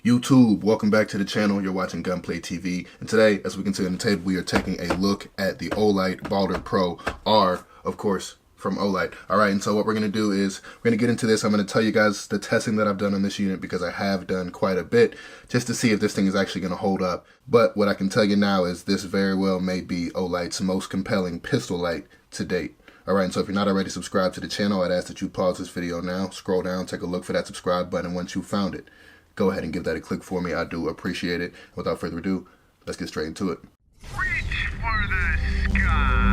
YouTube, welcome back to the channel. You're watching Gunplay TV, and today, as we can see on the table, we are taking a look at the Olight Baldr Pro R, of course, from Olight. Alright, and so what we're going to do is, we're going to get into this. I'm going to tell you guys the testing that I've done on this unit, because I have done quite a bit, just to see if this thing is actually going to hold up. But what I can tell you now is this very well may be Olight's most compelling pistol light to date. Alright, and so if you're not already subscribed to the channel, I'd ask that you pause this video now, scroll down, take a look for that subscribe button. Once you've found it, go ahead and give that a click for me. I do appreciate it. Without further ado, let's get straight into it. Reach for the sky.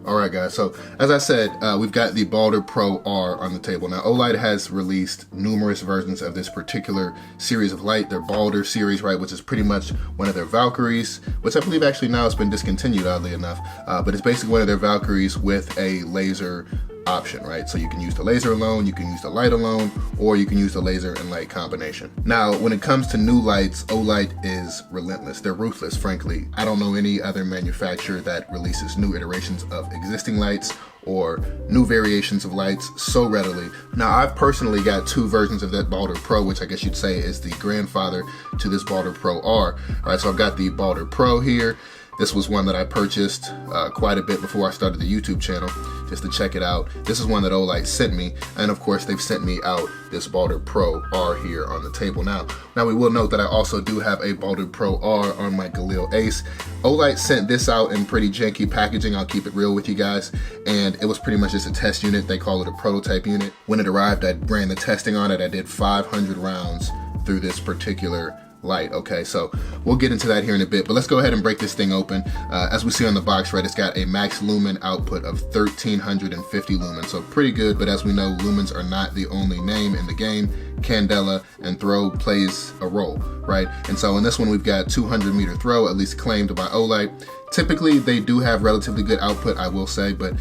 Alright guys, so as I said, we've got the Baldr Pro R on the table. Now Olight has released numerous versions of this particular series of light, their Baldr Series, right, which is pretty much one of their Valkyries, which I believe actually now has been discontinued, oddly enough, but it's basically one of their Valkyries with a laser option, right? So you can use the laser alone, you can use the light alone, or you can use the laser and light combination. Now, when it comes to new lights, Olight is relentless. They're ruthless, frankly. I don't know any other manufacturer that releases new iterations of existing lights or new variations of lights so readily. Now, I've personally got two versions of that Baldr Pro, which I guess you'd say is the grandfather to this Baldr Pro R. All right, so I've got the Baldr Pro here. This was one that I purchased quite a bit before I started the YouTube channel, just to check it out. This is one that Olight sent me, and of course they've sent me out this Baldr Pro R here on the table now. Now we will note that I also do have a Baldr Pro R on my Galil Ace. Olight sent this out in pretty janky packaging, I'll keep it real with you guys, and it was pretty much just a test unit. They call it a prototype unit. When it arrived, I ran the testing on it. I did 500 rounds through this particular light. Okay, so we'll get into that here in a bit, but let's go ahead and break this thing open. As we see on the box, right, it's got a max lumen output of 1350 lumens, so pretty good. But as we know, lumens are not the only name in the game. Candela and throw plays a role, right? And so in this one, we've got 200 meter throw, at least claimed by Olight. Typically, they do have relatively good output, I will say, but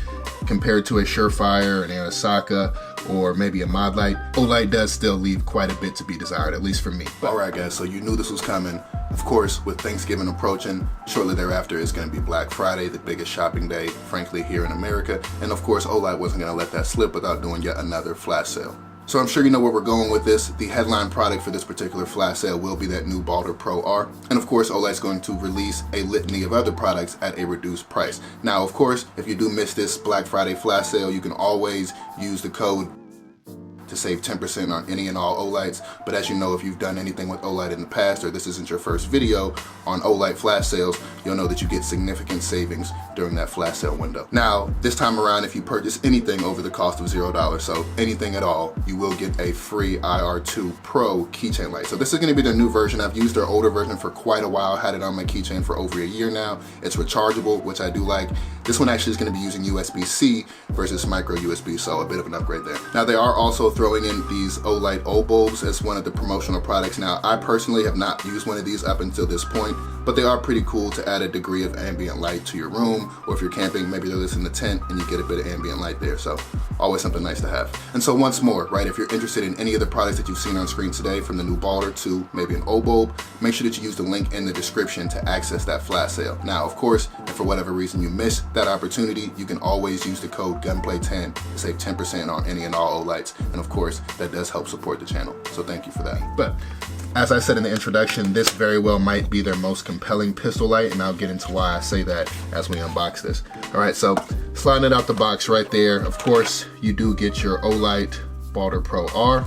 compared to a Surefire, an Arasaka, or maybe a Mod Light, Olight does still leave quite a bit to be desired, at least for me. Alright guys, so you knew this was coming. Of course, with Thanksgiving approaching, shortly thereafter is going to be Black Friday, the biggest shopping day, frankly, here in America. And of course, Olight wasn't going to let that slip without doing yet another flash sale. So I'm sure you know where we're going with this. The headline product for this particular flash sale will be that new Baldr Pro R. And of course, Olight's going to release a litany of other products at a reduced price. Now, of course, if you do miss this Black Friday flash sale, you can always use the code to save 10% on any and all Olights. But as you know, if you've done anything with Olight in the past, or this isn't your first video on Olight flash sales, you'll know that you get significant savings during that flash sale window. Now, this time around, if you purchase anything over the cost of $0, so anything at all, you will get a free IR2 Pro keychain light. So this is going to be their new version. I've used their older version for quite a while, had it on my keychain for over a year now. It's rechargeable, which I do like. This one actually is going to be using USB-C versus micro USB, so a bit of an upgrade there. Now, they are also throwing in these Olight O bulbs as one of the promotional products. Now, I personally have not used one of these up until this point, but they are pretty cool to add a degree of ambient light to your room, or if you're camping, maybe they're in the tent and you get a bit of ambient light there. So always something nice to have. And so once more, right, if you're interested in any of the products that you've seen on screen today, from the new Baldr to maybe an O bulb, make sure that you use the link in the description to access that flash sale. Now, of course, if for whatever reason you missed that opportunity, you can always use the code Gunplay10 to save 10% on any and all Olights. And of course, that does help support the channel. So thank you for that. But as I said in the introduction, this very well might be their most compelling pistol light, and I'll get into why I say that as we unbox this. All right, so sliding it out the box right there, of course, you do get your Olight Baldr Pro R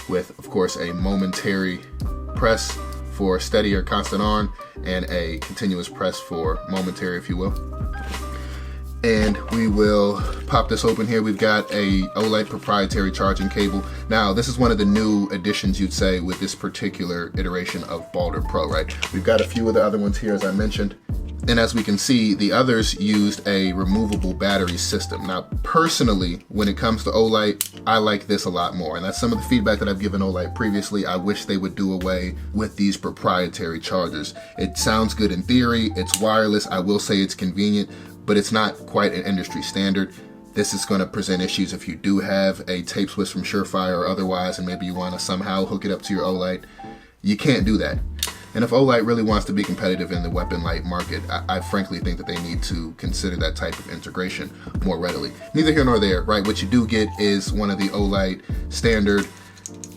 with, of course, a momentary press for steady or constant on, and a continuous press for momentary, if you will. And we will pop this open here. We've got a Olight proprietary charging cable. Now, this is one of the new additions, you'd say, with this particular iteration of Baldr Pro, right? We've got a few of the other ones here, as I mentioned. And as we can see, the others used a removable battery system. Now, personally, when it comes to Olight, I like this a lot more. And that's some of the feedback that I've given Olight previously. I wish they would do away with these proprietary chargers. It sounds good in theory. It's wireless. I will say it's convenient, but it's not quite an industry standard. This is going to present issues if you do have a tape switch from Surefire or otherwise, and maybe you want to somehow hook it up to your Olight. You can't do that. And if Olight really wants to be competitive in the weapon light market, I frankly think that they need to consider that type of integration more readily. Neither here nor there, right? What you do get is one of the Olight standard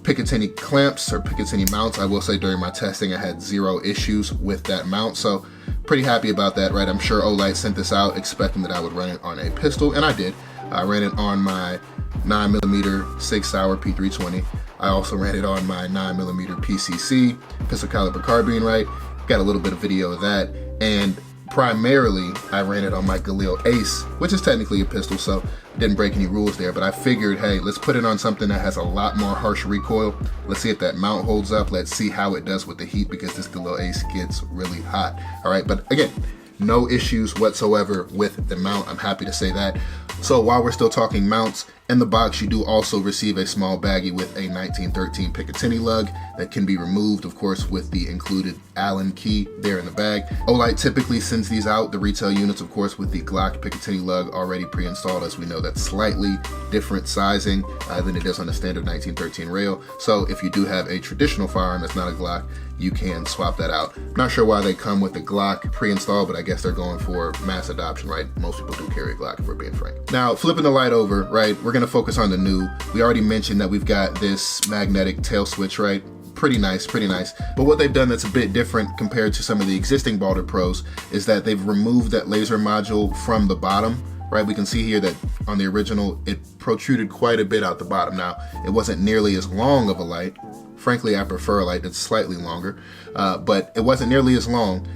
Picatinny clamps or Picatinny mounts. I will say during my testing, I had 0 issues with that mount. So pretty happy about that, right? I'm sure Olight sent this out expecting that I would run it on a pistol, and I did. I ran it on my 9mm Sig Sauer P320. I also ran it on my 9mm PCC, pistol caliber carbine, right? Got a little bit of video of that. And primarily, I ran it on my Galil Ace, which is technically a pistol, so didn't break any rules there. But I figured, hey, let's put it on something that has a lot more harsh recoil. Let's see if that mount holds up. Let's see how it does with the heat, because this Galil Ace gets really hot. All right, but again, no issues whatsoever with the mount. I'm happy to say that. So while we're still talking mounts, in the box you do also receive a small baggie with a 1913 Picatinny lug that can be removed, of course, with the included Allen key there in the bag. Olight typically sends these out, the retail units, of course, with the Glock Picatinny lug already pre-installed. As we know, that's slightly different sizing than it is on the standard 1913 rail. So if you do have a traditional firearm that's not a Glock, you can swap that out. I'm not sure why they come with the Glock pre-installed, but I guess they're going for mass adoption, right? Most people do carry a Glock, if we're being frank. Now, flipping the light over, right, we're gonna focus on the new. We already mentioned that we've got this magnetic tail switch, right? Pretty nice, pretty nice. But what they've done that's a bit different compared to some of the existing Baldr Pros is that they've removed that laser module from the bottom, right? We can see here that on the original, it protruded quite a bit out the bottom. Now, it wasn't nearly as long of a light. Frankly, I prefer a light that's slightly longer, but it wasn't nearly as long.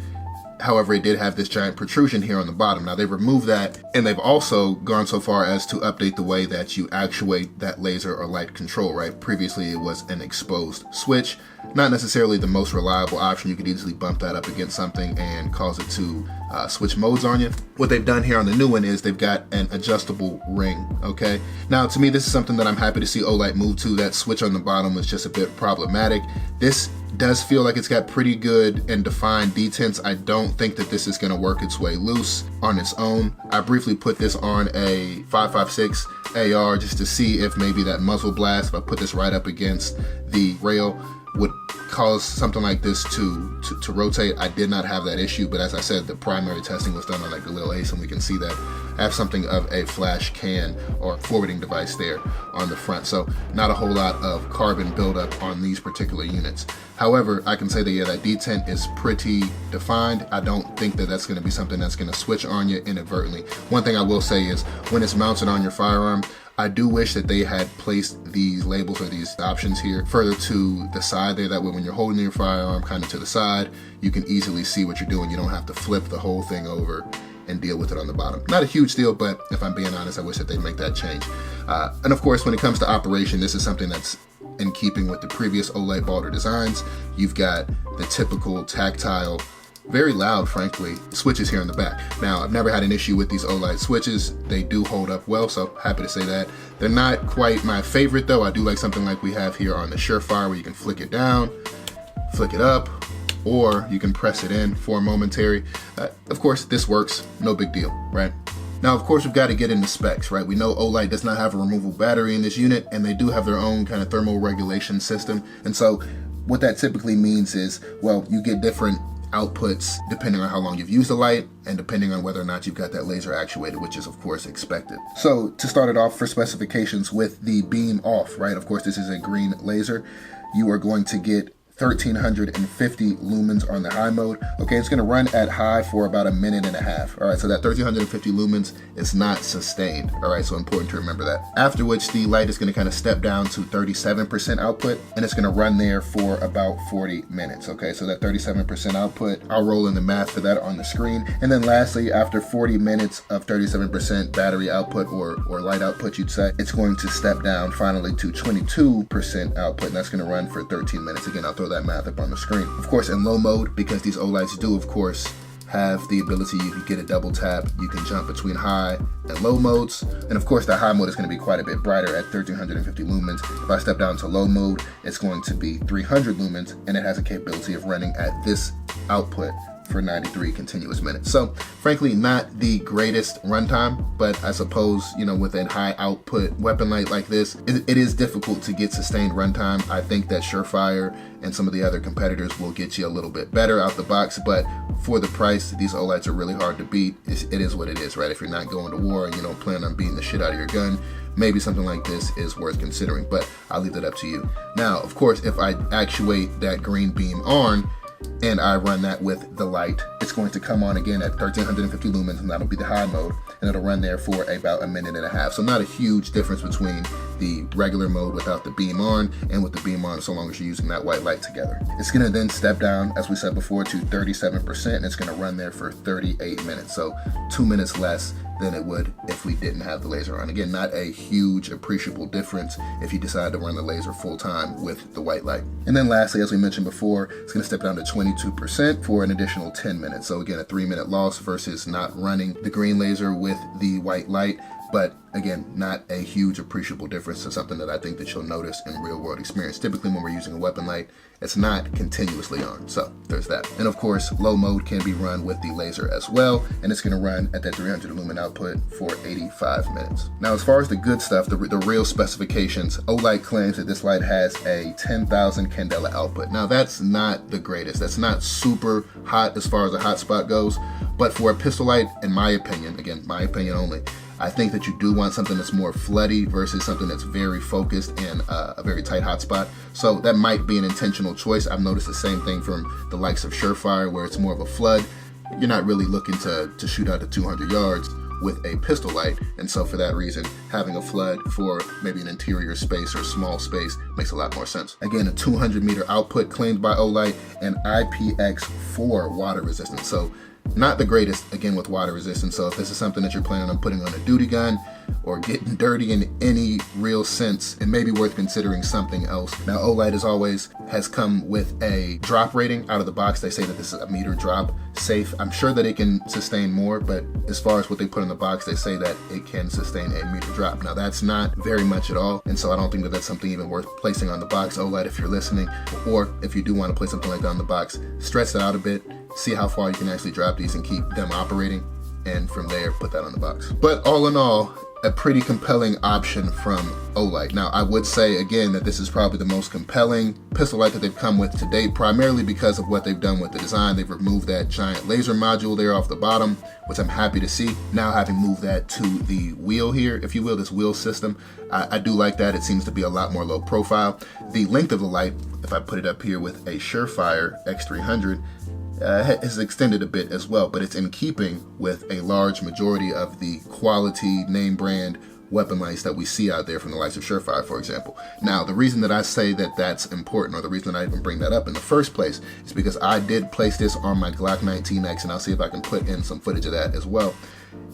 However, it did have this giant protrusion here on the bottom. Now, they've removed that, and they've also gone so far as to update the way that you actuate that laser or light control, right? Previously, it was an exposed switch. Not necessarily the most reliable option. You could easily bump that up against something and cause it to switch modes on you. What they've done here on the new one is they've got an adjustable ring, okay? Now, to me, this is something that I'm happy to see Olight move to. That switch on the bottom was just a bit problematic. This does feel like it's got pretty good and defined detents. I don't think that this is gonna work its way loose on its own. I briefly put this on a 5.56 AR just to see if maybe that muzzle blast, if I put this right up against the rail, would cause something like this to rotate. I did not have that issue, but as I said, the primary testing was done on that Galil Ace, and we can see that I have something of a flash can or forwarding device there on the front. So not a whole lot of carbon buildup on these particular units. However, I can say that, yeah, that detent is pretty defined. I don't think that that's gonna be something that's gonna switch on you inadvertently. One thing I will say is when it's mounted on your firearm, I do wish that they had placed these labels or these options here further to the side there. That way when you're holding your firearm kind of to the side, you can easily see what you're doing. You don't have to flip the whole thing over and deal with it on the bottom. Not a huge deal, but if I'm being honest, I wish that they'd make that change. And of course, when it comes to operation, this is something that's in keeping with the previous Olight Baldr designs. You've got the typical tactile, very loud, frankly, switches here in the back. Now, I've never had an issue with these Olight switches. They do hold up well, so happy to say that. They're not quite my favorite, though. I do like something like we have here on the Surefire, where you can flick it down, flick it up, or you can press it in for a momentary. Of course, this works, no big deal, right? Now, of course, we've got to get into specs, right? We know Olight does not have a removable battery in this unit, and they do have their own kind of thermal regulation system. And so what that typically means is, well, you get different outputs depending on how long you've used the light and depending on whether or not you've got that laser actuated, which is of course expected. So to start it off for specifications with the beam off, right? Of course, this is a green laser. You are going to get 1350 lumens on the high mode. Okay, it's gonna run at high for about 1.5 minutes. All right, so that 1350 lumens is not sustained. All right, so important to remember that. After which the light is gonna kind of step down to 37% output, and it's gonna run there for about 40 minutes. Okay, so that 37% output, I'll roll in the math for that on the screen. And then lastly, after 40 minutes of 37% battery output or light output, you'd say, it's going to step down finally to 22% output, and that's gonna run for 13 minutes. Again, I'll throw that math up on the screen. Of course, in low mode, because these Olights do, of course, have the ability, you can get a double tap, you can jump between high and low modes. And of course, the high mode is going to be quite a bit brighter at 1350 lumens. If I step down to low mode, it's going to be 300 lumens, and it has a capability of running at this output for 93 continuous minutes. So frankly, not the greatest runtime, but I suppose, you know, with a high output weapon light like this, it is difficult to get sustained runtime. I think that Surefire and some of the other competitors will get you a little bit better out the box, but for the price, these Olights are really hard to beat. It is what it is, right? If you're not going to war and you don't plan on beating the shit out of your gun, maybe something like this is worth considering, but I'll leave that up to you. Now, of course, if I actuate that green beam on and I run that with the light, it's going to come on again at 1350 lumens, and that'll be the high mode, and it'll run there for about a minute and a half. So not a huge difference between the regular mode without the beam on and with the beam on, so long as you're using that white light together. It's gonna then step down, as we said before, to 37%, and it's gonna run there for 38 minutes. So 2 minutes less than it would if we didn't have the laser on. Again, not a huge appreciable difference if you decide to run the laser full time with the white light. And then lastly, as we mentioned before, it's gonna step down to 22% for an additional 10 minutes. So again, a 3-minute loss versus not running the green laser with the white light. But again, not a huge appreciable difference to something that I think that you'll notice in real world experience. Typically when we're using a weapon light, it's not continuously on. So there's that. And of course, low mode can be run with the laser as well. And it's gonna run at that 300 lumen output for 85 minutes. Now, as far as the good stuff, the real specifications, Olight claims that this light has a 10,000 candela output. Now that's not the greatest. That's not super hot as far as a hot spot goes. But for a pistol light, in my opinion, again, my opinion only, I think that you do want something that's more floody versus something that's very focused and a very tight hotspot. So that might be an intentional choice. I've noticed the same thing from the likes of Surefire, where it's more of a flood. You're not really looking to shoot out to 200 yards with a pistol light, and so for that reason, having a flood for maybe an interior space or small space makes a lot more sense. Again, a 200 meter output claimed by Olight, and IPX4 water resistance. So not the greatest, again, with water resistance. So if this is something that you're planning on putting on a duty gun or getting dirty in any real sense, it may be worth considering something else. Now, Olight, as always, has come with a drop rating out of the box. They say that this is a meter drop safe. I'm sure that it can sustain more, but as far as what they put in the box, they say that it can sustain a meter drop. Now, that's not very much at all, and so I don't think that that's something even worth placing on the box. Olight, if you're listening, or if you do want to place something like that on the box, stretch that out a bit, see how far you can actually drop these and keep them operating, and from there put that on the box. But all in all, a pretty compelling option from Olight. Now, I would say again that this is probably the most compelling pistol light that they've come with to date, primarily because of what they've done with the design. They've removed that giant laser module there off the bottom, which I'm happy to see. Now, having moved that to the wheel here, if you will, this wheel system, I do like that. It seems to be a lot more low profile. The length of the light, if I put it up here with a Surefire X300, has extended a bit as well, but it's in keeping with a large majority of the quality name brand weapon lights that we see out there from the likes of Surefire, for example. Now, the reason that I say that that's important, or the reason that I even bring that up in the first place, is because I did place this on my Glock 19X, and I'll see if I can put in some footage of that as well.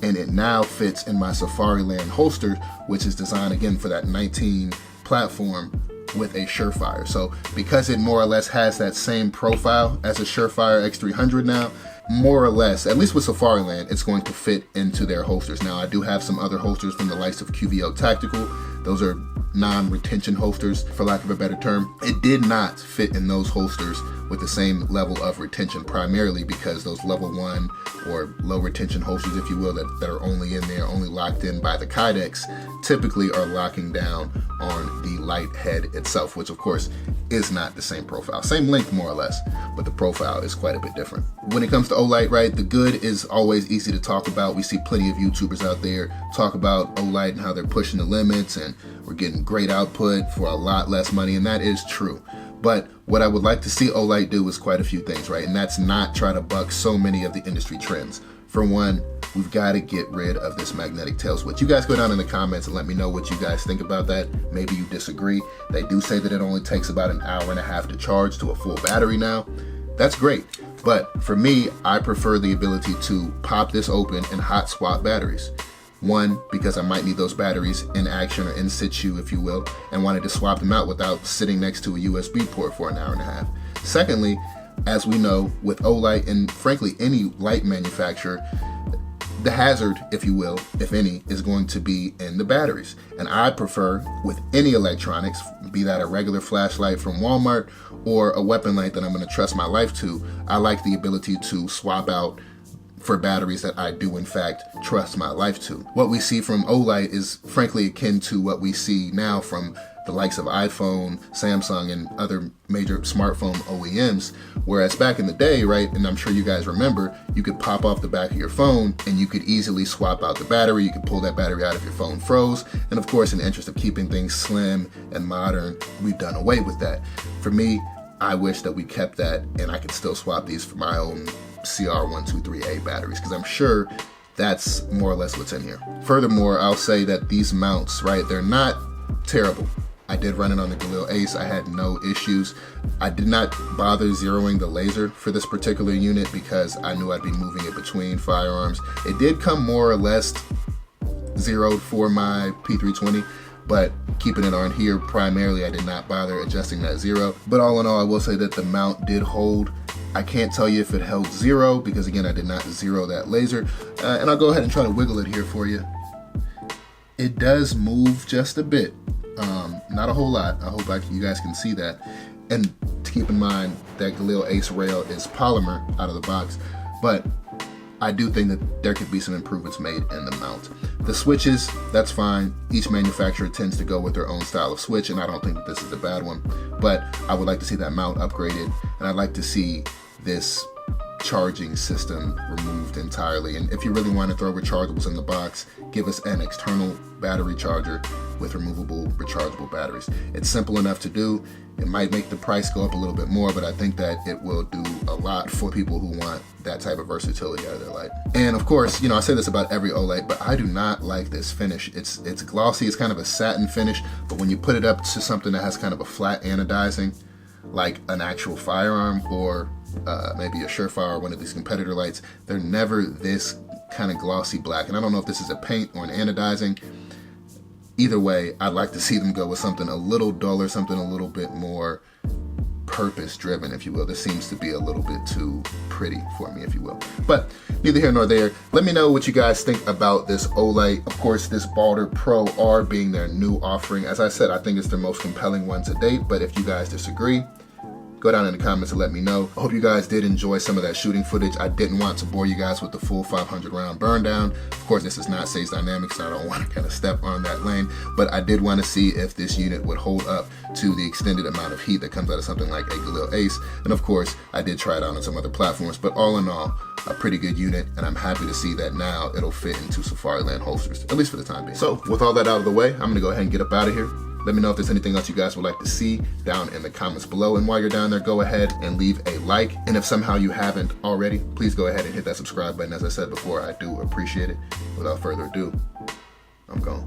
And it now fits in my Safariland holster, which is designed again for that 19 platform with a Surefire. So because it more or less has that same profile as a Surefire X300 now, more or less, at least with Safariland, it's going to fit into their holsters. Now, I do have some other holsters from the likes of QVO Tactical. Those are non-retention holsters, for lack of a better term. It did not fit in those holsters with the same level of retention, primarily because those level 1 or low retention holsters, if you will, that are only in there, only locked in by the Kydex, typically are locking down on the light head itself, which of course is not the same profile. Same length more or less, but the profile is quite a bit different. When it comes to Olight, right, the good is always easy to talk about. We see plenty of YouTubers out there talk about Olight and how they're pushing the limits and we're getting great output for a lot less money, and that is true. But what I would like to see Olight do is quite a few things, right? And that's not try to buck so many of the industry trends. For one, we've got to get rid of this magnetic tail switch. You guys go down in the comments and let me know what you guys think about that. Maybe you disagree. They do say that it only takes about an hour and a half to charge to a full battery now. That's great. But for me, I prefer the ability to pop this open and hot swap batteries. One, because I might need those batteries in action or in situ, if you will, and wanted to swap them out without sitting next to a USB port for an hour and a half. Secondly, as we know, with Olight and frankly any light manufacturer, the hazard, if you will, if any, is going to be in the batteries. And I prefer, with any electronics, be that a regular flashlight from Walmart or a weapon light that I'm going to trust my life to, I like the ability to swap out for batteries that I do in fact trust my life to. What we see from Olight is frankly akin to what we see now from the likes of iPhone, Samsung, and other major smartphone OEMs. Whereas back in the day, right, and I'm sure you guys remember, you could pop off the back of your phone and you could easily swap out the battery. You could pull that battery out if your phone froze. And of course, in the interest of keeping things slim and modern, we've done away with that. For me, I wish that we kept that and I could still swap these for my own CR123A batteries, because I'm sure that's more or less what's in here. Furthermore, I'll say that these mounts, right, they're not terrible. I did run it on the Galil Ace. I had no issues. I did not bother zeroing the laser for this particular unit because I knew I'd be moving it between firearms. It did come more or less zeroed for my P320, but keeping it on here primarily, I did not bother adjusting that zero. But all in all, I will say that the mount did hold. I can't tell you if it held zero because again, I did not zero that laser. And I'll go ahead and try to wiggle it here for you. It does move just a bit, not a whole lot. I hope you guys can see that. And to keep in mind that Galil Ace rail is polymer out of the box, but I do think that there could be some improvements made in the mount. The switches, that's fine. Each manufacturer tends to go with their own style of switch, and I don't think that this is a bad one, but I would like to see that mount upgraded, and I'd like to see this charging system removed entirely. And if you really want to throw rechargeables in the box, give us an external battery charger with removable rechargeable batteries. It's simple enough to do. It might make the price go up a little bit more, but I think that it will do a lot for people who want that type of versatility out of their light. And of course, you know, I say this about every Olight, but I do not like this finish. It's glossy, it's kind of a satin finish, but when you put it up to something that has kind of a flat anodizing, like an actual firearm or maybe a Surefire or one of these competitor lights, they're never this kind of glossy black. And I don't know if this is a paint or an anodizing. Either way, I'd like to see them go with something a little duller, something a little bit more purpose driven, if you will. This seems to be a little bit too pretty for me, if you will. But neither here nor there. Let me know what you guys think about this Olight. Of course, this Baldr Pro R being their new offering. As I said, I think it's their most compelling one to date, but if you guys disagree, go down in the comments and let me know. I hope you guys did enjoy some of that shooting footage. I didn't want to bore you guys with the full 500 round burn down. Of course, this is not Sage Dynamics, so I don't want to kind of step on that lane, but I did want to see if this unit would hold up to the extended amount of heat that comes out of something like a Galil Ace. And of course, I did try it out on some other platforms, but all in all, a pretty good unit, and I'm happy to see that now it'll fit into Safariland holsters, at least for the time being. So with all that out of the way, I'm gonna go ahead and get up out of here. Let me know if there's anything else you guys would like to see down in the comments below. And while you're down there, go ahead and leave a like. And if somehow you haven't already, please go ahead and hit that subscribe button. As I said before, I do appreciate it. Without further ado, I'm gone.